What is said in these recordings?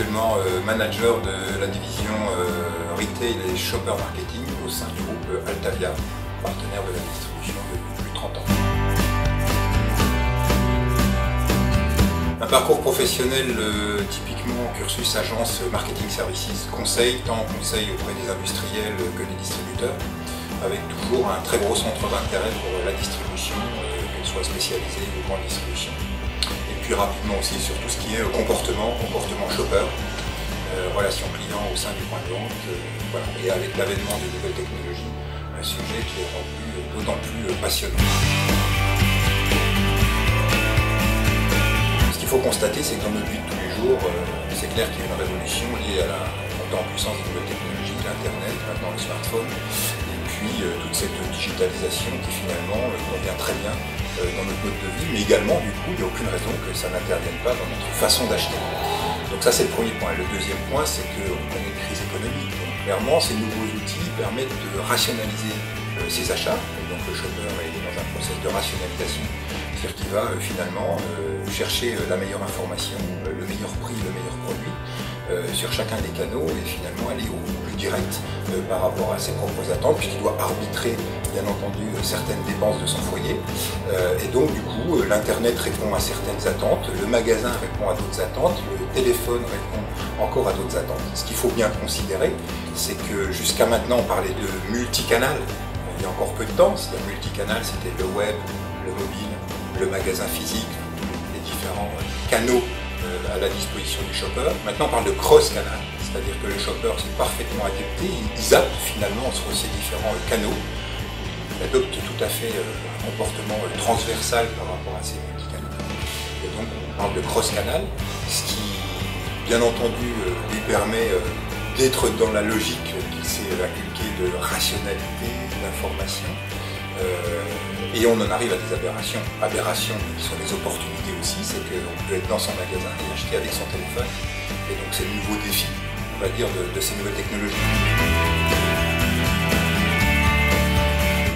actuellement manager de la division Retail et Shopper Marketing au sein du groupe Altavia, partenaire de la distribution depuis plus de 30 ans. Un parcours professionnel typiquement cursus agence marketing services, conseil, tant conseil auprès des industriels que des distributeurs, avec toujours un très gros centre d'intérêt pour la distribution, qu'elle soit spécialisée ou grande distribution. Et puis rapidement aussi sur tout ce qui est comportement shopper, relation client au sein du point de vente, voilà. Et avec l'avènement des nouvelles technologies, un sujet qui est rendu d'autant plus passionnant. Ce qu'il faut constater, c'est que dans notre vie de tous les jours, c'est clair qu'il y a une révolution liée à la montée en puissance des nouvelles technologies, l'Internet, maintenant le smartphone, et puis toute cette digitalisation qui finalement convient très bien dans notre mode de vie, mais également du coup il n'y a aucune raison que ça n'intervienne pas dans notre façon d'acheter. Donc ça c'est le premier point. Le deuxième point, c'est qu'on connaît une crise économique. Donc clairement ces nouveaux outils permettent de rationaliser ses achats, et donc le shopper est dans un processus de rationalisation, c'est-à-dire qu'il va finalement chercher la meilleure information, le meilleur prix, le meilleur produit sur chacun des canaux et finalement aller au plus direct par rapport à ses propres attentes, puisqu'il doit arbitrer bien entendu certaines dépenses de son foyer, et donc du coup l'internet répond à certaines attentes, le magasin répond à d'autres attentes, le téléphone répond encore à d'autres attentes. Ce qu'il faut bien considérer, c'est que jusqu'à maintenant on parlait de multicanal, il y a encore peu de temps, c'est-à-dire multicanal, c'était le web, le mobile, le magasin physique, les différents canaux à la disposition du shopper. Maintenant on parle de cross-canal, c'est-à-dire que le shopper s'est parfaitement adapté, il zappe finalement entre ces différents canaux, il adopte tout à fait un comportement transversal par rapport à ces multicanaux. Et donc on parle de cross-canal, ce qui bien entendu lui permet d'être dans la logique qu'il s'est inculquée de rationalité, d'information, et on en arrive à des aberrations. Aberrations qui sont des opportunités aussi, c'est qu'on peut être dans son magasin et acheter avec son téléphone, et donc c'est le nouveau défi, on va dire, de ces nouvelles technologies.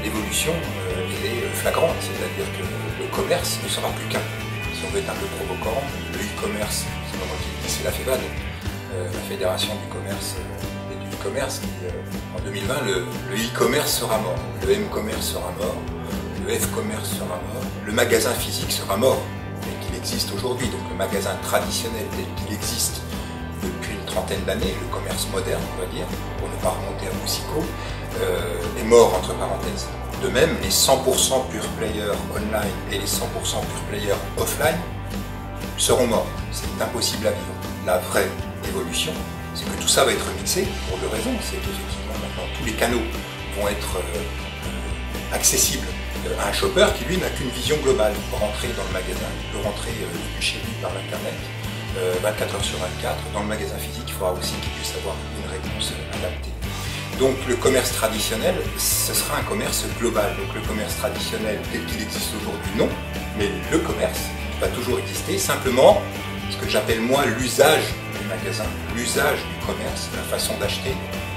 L'évolution elle est flagrante, c'est-à-dire que le commerce ne sera plus qu'un. Si on veut être un peu provocant, le e-commerce, c'est pas moi qui le dis, c'est la FEVAD, la Fédération du commerce et du e-commerce, qui en 2020, le e-commerce sera mort, le m-commerce sera mort, le f-commerce sera mort, le magasin physique sera mort, tel qu'il existe aujourd'hui, donc le magasin traditionnel tel qu'il existe depuis une trentaine d'années, le commerce moderne, on va dire, pour ne pas remonter à Boussicaut, est mort entre parenthèses. De même, les 100% pure player online et les 100% pure player offline seront morts. C'est impossible à vivre. La vraie évolution, c'est que tout ça va être mixé pour deux raisons. C'est qu'effectivement, maintenant, tous les canaux vont être accessibles à un shopper qui, lui, n'a qu'une vision globale. Il peut rentrer dans le magasin, il peut rentrer depuis chez lui par l'Internet, 24 heures sur 24. Dans le magasin physique, il faudra aussi qu'il puisse avoir une réponse adaptée. Donc le commerce traditionnel, ce sera un commerce global. Donc le commerce traditionnel tel qu'il existe aujourd'hui, non, mais le commerce va toujours exister, simplement ce que j'appelle moi l'usage du magasin, l'usage du commerce, la façon d'acheter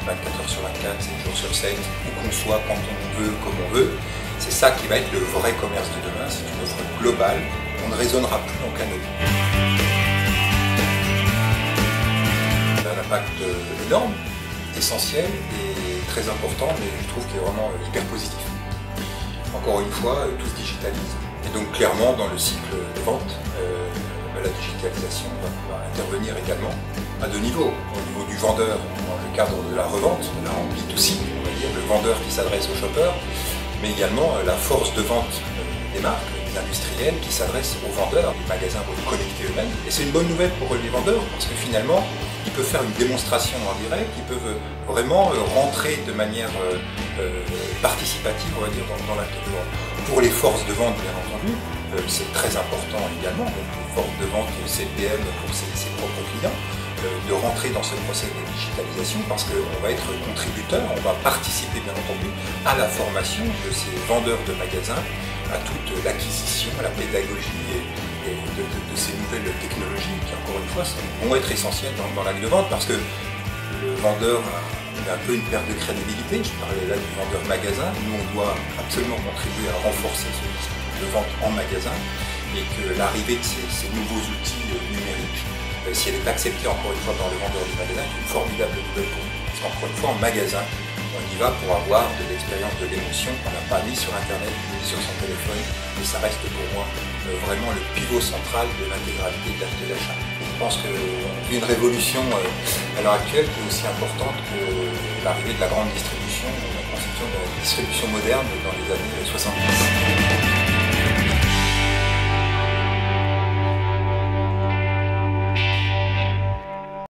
24 heures sur 24, 7 jours sur 7, où qu'on soit, quand on veut, comme on veut. C'est ça qui va être le vrai commerce de demain, c'est une offre globale, on ne raisonnera plus en canaux. Ça a un impact énorme, essentiel et très important, mais je trouve qu'il est vraiment hyper positif. Encore une fois, tout se digitalise. Et donc clairement, dans le cycle de vente, la digitalisation va intervenir également à deux niveaux. Au niveau du vendeur, dans le cadre de la revente, de la B2C, on va dire, le vendeur qui s'adresse au shopper, mais également la force de vente des marques, des industriels qui s'adressent aux vendeurs. Les magasins vont se connecter eux-mêmes. Et c'est une bonne nouvelle pour les vendeurs, parce que finalement, ils peuvent faire une démonstration en direct, ils peuvent vraiment rentrer de manière participative, on va dire, dans l'acte de vente. Pour les forces de vente, bien entendu, c'est très important également, donc les forces de vente CPM pour ses propres clients, de rentrer dans ce processus de digitalisation parce qu'on va être contributeur, on va participer bien entendu à la formation de ces vendeurs de magasins, à toute l'acquisition, à la pédagogie et de ces nouvelles technologies qui, encore une fois, vont être essentielles dans l'acte de vente parce que le vendeur a un peu une perte de crédibilité. Je parlais là du vendeur magasin. Nous, on doit absolument contribuer à renforcer ce discours de vente en magasin et que l'arrivée de ces nouveaux outils numériques si elle est acceptée encore une fois par le vendeur du magasin, c'est une formidable nouvelle pour nous. Parce qu'encore une fois, en magasin, on y va pour avoir de l'expérience, de l'émotion qu'on n'a pas ni sur Internet, ni sur son téléphone. Et ça reste pour moi vraiment le pivot central de l'intégralité de l'acte d'achat. Je pense qu'on vit une révolution à l'heure actuelle qui est aussi importante que l'arrivée de la grande distribution, la conception de la distribution moderne dans les années 70.